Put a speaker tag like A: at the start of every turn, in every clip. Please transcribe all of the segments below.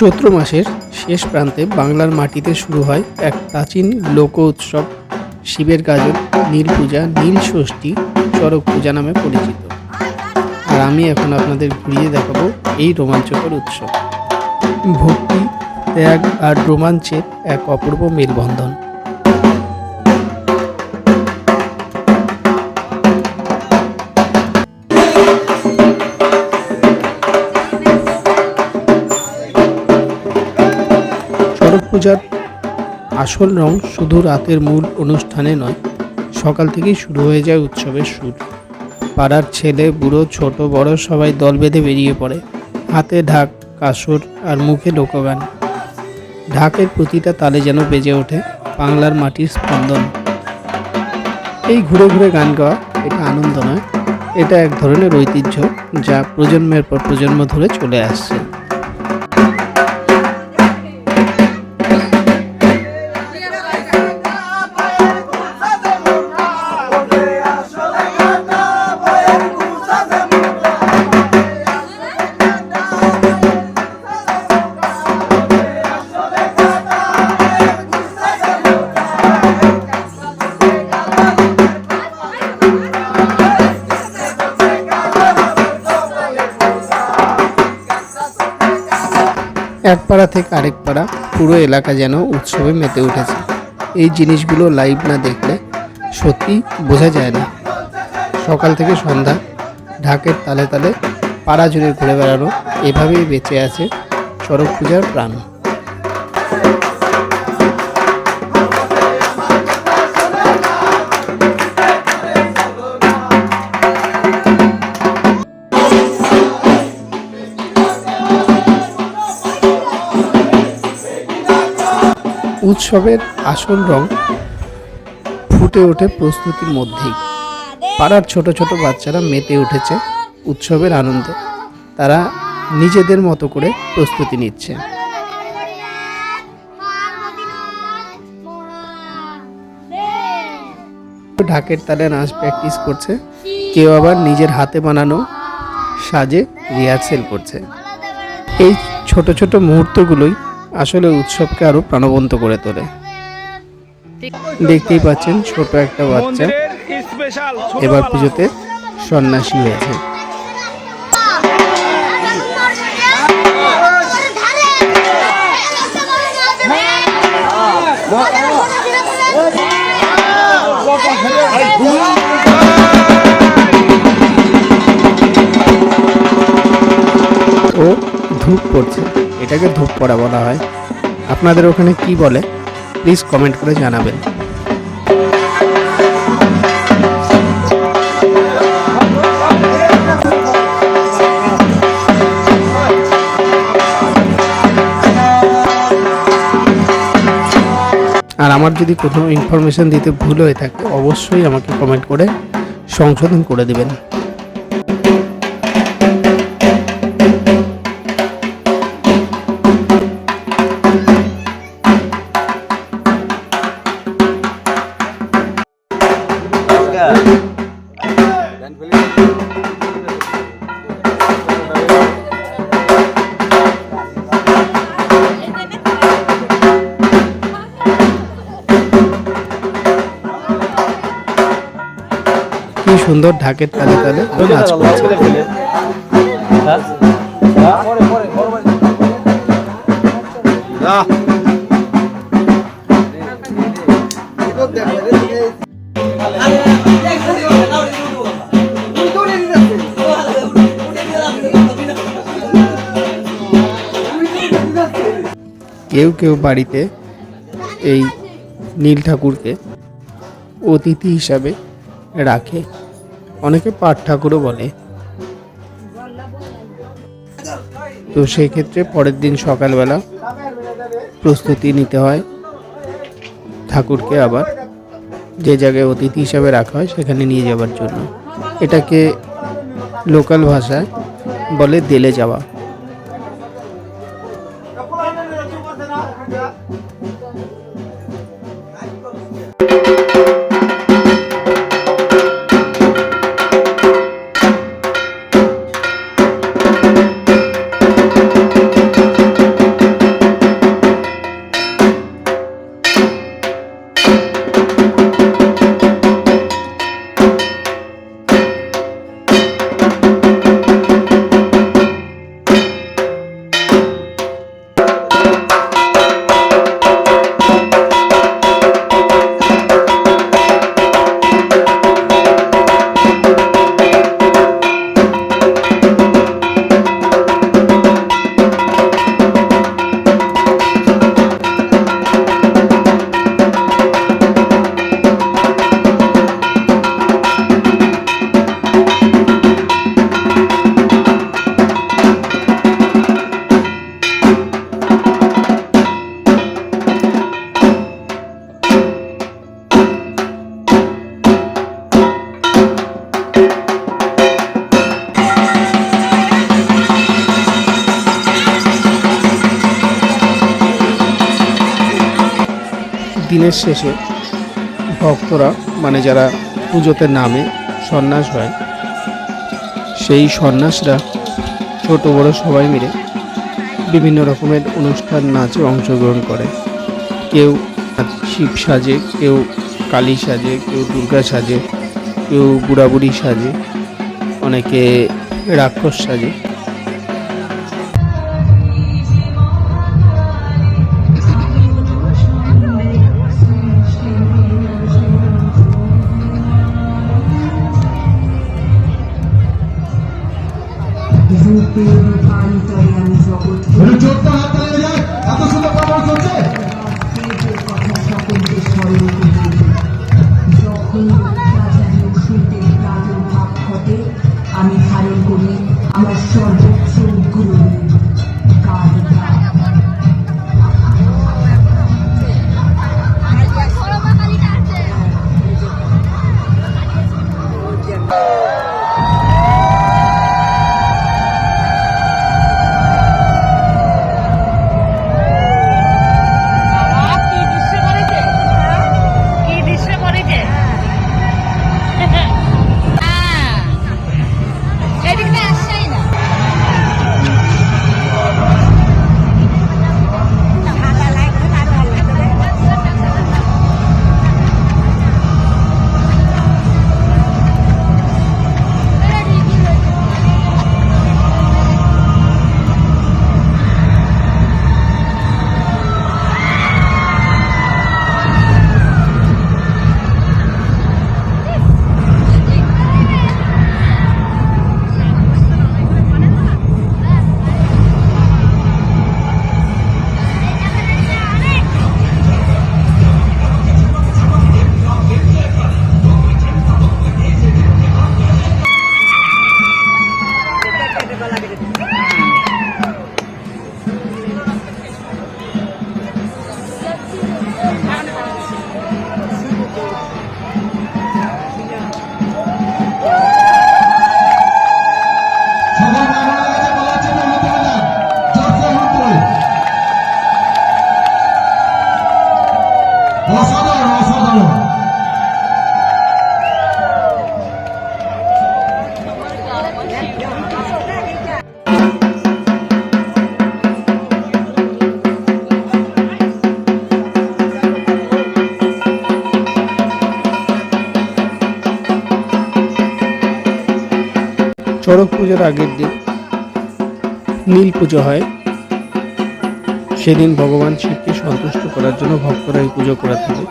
A: চৈত্র মাসের শেষ প্রান্তে বাংলার মাটিতে শুরু হয় এক প্রাচীন লোক উৎসব শিবের গাজন, নীল পূজা, নীল ষষ্ঠী, চড়ক পূজা নামে পরিচিত। আর আমি এখন আপনাদের ঘুরিয়ে দেখাবো এই রোমাঞ্চকর উৎসব। ভক্তি, ত্যাগ আর রোমাঞ্চের এক অপূর্ব মেলবন্ধন। চড়ক পূজার আসল রং শুধু রাতের মূল অনুষ্ঠানে নয়, সকাল থেকেই শুরু হয়ে যায় উৎসবের সুর। পাড়ার ছেলে বুড়ো ছোট বড় সবাই দল বেঁধে বেরিয়ে পড়ে, হাতে ঢাক, কাসর আর মুখে লোকগান। ঢাকের প্রতিটা তালে যেন বেজে ওঠে বাংলার মাটির স্পন্দন। এই ঘুরে ঘুরে গান গাওয়া এটা আনন্দ নয়, এটা এক ধরনের ঐতিহ্য যা প্রজন্মের পর প্রজন্ম ধরে চলে আসছে। এক পাড়া থেকে আরেক পাড়া পুরো এলাকা যেন উৎসবে মেতে উঠেছে। এই জিনিসগুলো লাইভ না দেখলে সত্যি বোঝা যায় না। সকাল থেকে সন্ধ্যা ঢাকের তালে তালে পাড়া জুড়ে ঘুরে বেড়ানো, এভাবেই বেঁচে আছে চড়ক পূজার প্রাণ। উৎসবের আসল রং ফুটে ওঠে প্রস্তুতির মধ্যেই। পাড়ার ছোট ছোট বাচ্চারা মেতে উঠেছে উৎসবের আনন্দে। তারা নিজেদের মতো করে প্রস্তুতি নিচ্ছে। ঢাকের তালে নাচ প্র্যাকটিস করছে, কেউ আবার নিজের হাতে বানানো সাজে রিহার্সেল করছে। এই ছোট ছোট মুহূর্তগুলোই আসলে উৎসবকে আরো প্রাণবন্ত করে তোলে। দেখতেই পাচ্ছেন ছোট একটা বাচ্চা এবার পুজোতে সন্ন্যাসী হয়েছে। ও ধূপ পড়ছে, এটাকে ধূপ পড়া বলা হয়। আপনাদের ওখানে কি বলে প্লিজ কমেন্ট করে জানাবেন। আর আমার যদি কোনো ইনফরমেশন দিতে ভুল হয়ে থাকে অবশ্যই আমাকে কমেন্ট করে সংশোধন করে দেবেন। কি সুন্দর ঢাকের তালে তালে নাচ করছে। কেউ কেউ বাড়িতে এই নীল ঠাকুরকে অতিথি হিসাবে রাখে, অনেকে পাট ঠাকুরও বলে। তো সেই ক্ষেত্রে পরের দিন সকালবেলা প্রস্তুতি নিতে হয় ঠাকুরকে আবার যে জায়গায় অতিথি হিসাবে রাখা হয় সেখানে নিয়ে যাওয়ার জন্য। এটাকে লোকাল ভাষায় বলে দেলে যাওয়া। দিনের শেষে ভক্তরা মানে যারা পুজোতে নামে সন্ন্যাস হয়, সেই সন্ন্যাসরা ছোট বড় সবাই মিলে বিভিন্ন রকমের অনুষ্ঠান নাচে অংশগ্রহণ করে। কেউ শিব সাজে, কেউ কালী সাজে, কেউ দুর্গা সাজে, কেউ বুড়াবুড়ি সাজে, অনেকে রাক্ষস সাজে।
B: আমি ধারণ করি আমার সর্বোচ্চ গুরু
A: চড়ক পুজোর আগের দিন নীল পুজো হয়। সেদিন ভগবান শিবকে সন্তুষ্ট করার জন্য ভক্তরা এই পুজো করে থাকে।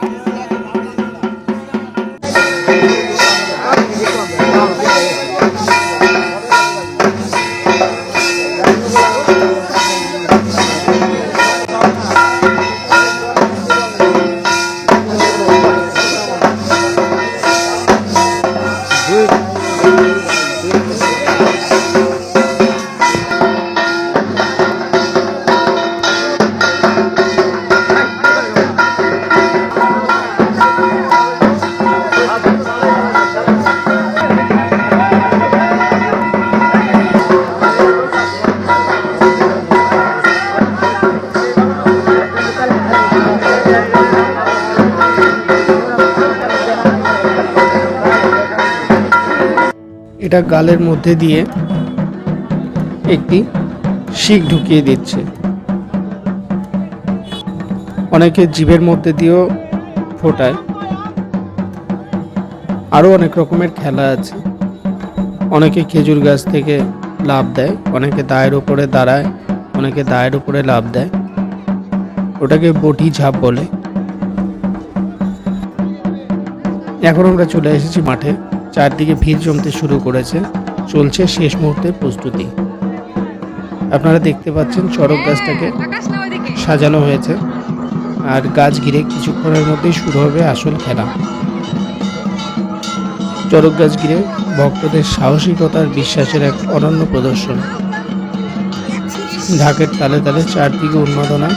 A: এটা গালের মধ্যে দিয়ে একটি শিক ঢুকিয়ে দিচ্ছে। অনেকে জিভের মধ্যে দিয়েও ফোটায়। আরও অনেক রকমের খেলা আছে। অনেকে খেজুর গাছ থেকে লাফ দেয়, অনেকে দায়ের উপরে দাঁড়ায়, অনেকে দায়ের উপরে লাফ দেয়। ওটাকে বটি ঝাঁপ বলে। এখন আমরা চলে এসেছি মাঠে। চারদিকে ভিড় জমতে শুরু করেছে, চলছে শেষ মুহূর্তের প্রস্তুতি। আপনারা দেখতে পাচ্ছেন চড়ক গাছটাকে সাজানো হয়েছে, আর গাছ ঘিরে কিছুক্ষণের মধ্যেই শুরু হবে আসল খেলা। চড়ক গাছ ঘিরে ভক্তদের সাহসিকতার বিশ্বাসের এক অনন্য প্রদর্শন। ঢাকের তালে তালে চারদিকে উন্মাদনা।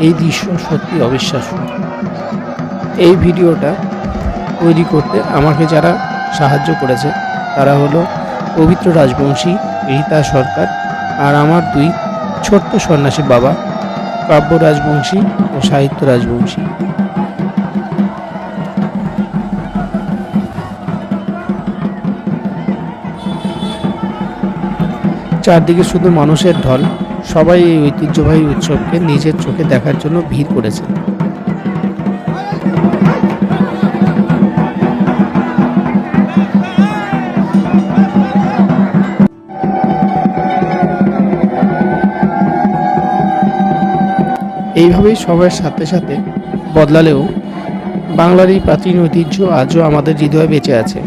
A: এই দৃশ্য সত্যি অবিশ্বাস্য। এই ভিডিওটা তৈরি করতে আমাকে যারা সাহায্য করেছে তারা হলো পবিত্র রাজবংশী, রীতা সরকার আর আমার দুই ছোট্ট সন্ন্যাসী বাবা কাব্য রাজবংশী ও সাহিত্য রাজবংশী। চারদিকে শুধু মানুষের ঢল, সবাই এই ঐতিহ্যবাহী উৎসবকে নিজের চোখে দেখার জন্য ভিড় করেছেন। এইভাবেই সময়ের সাথে সাথে বদলালেও বাংলার এই প্রাচীন ঐতিহ্য আজও আমাদের হৃদয়ে বেঁচে আছে।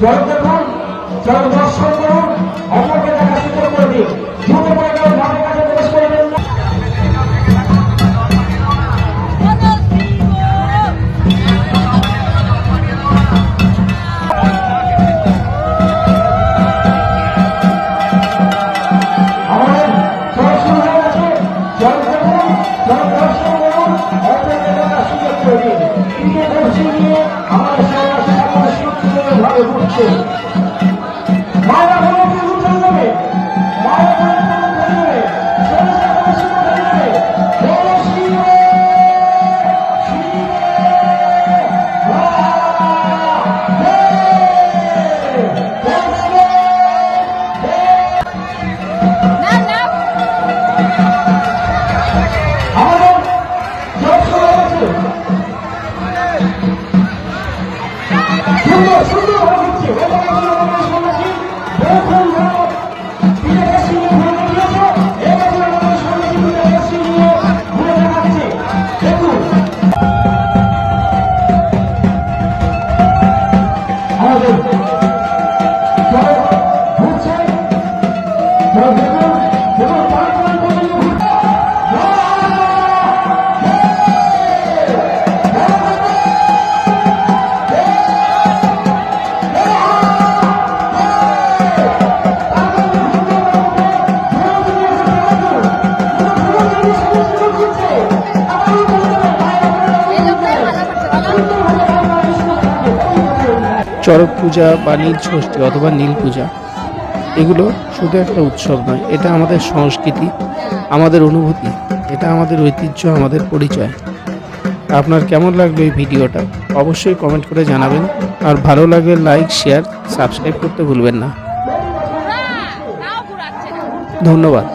C: জল দেখুন, জল দর্শন করুন, অপরকে দেখা সুযোগ করে দিন। জুতো পরে কেউ ঘরের কাছে প্রবেশ করবেন না। আমাদের জল শুরু হয়ে গেছে। জল দেখুন, জল দর্শন করুন, অপরকে দেখা সুযোগ করে দিন। ক্রিকেট বসে নিয়ে আমাদের সমাজ ভাবে ঘুরছে। মায়েরা বলে উঠে যাবে, মায়েরা বলে যাবে,
A: চড়ক পূজা বা নীল ষষ্ঠী অথবা নীল পূজা, এগুলো শুধু একটা উৎসব নয়, এটা আমাদের সংস্কৃতি, আমাদের অনুভূতি, এটা আমাদের ঐতিহ্য, আমাদের পরিচয়। আপনার কেমন লাগলো এই ভিডিওটা অবশ্যই কমেন্ট করে জানাবেন, আর ভালো লাগলে লাইক, শেয়ার, সাবস্ক্রাইব করতে ভুলবেন না। ধন্যবাদ।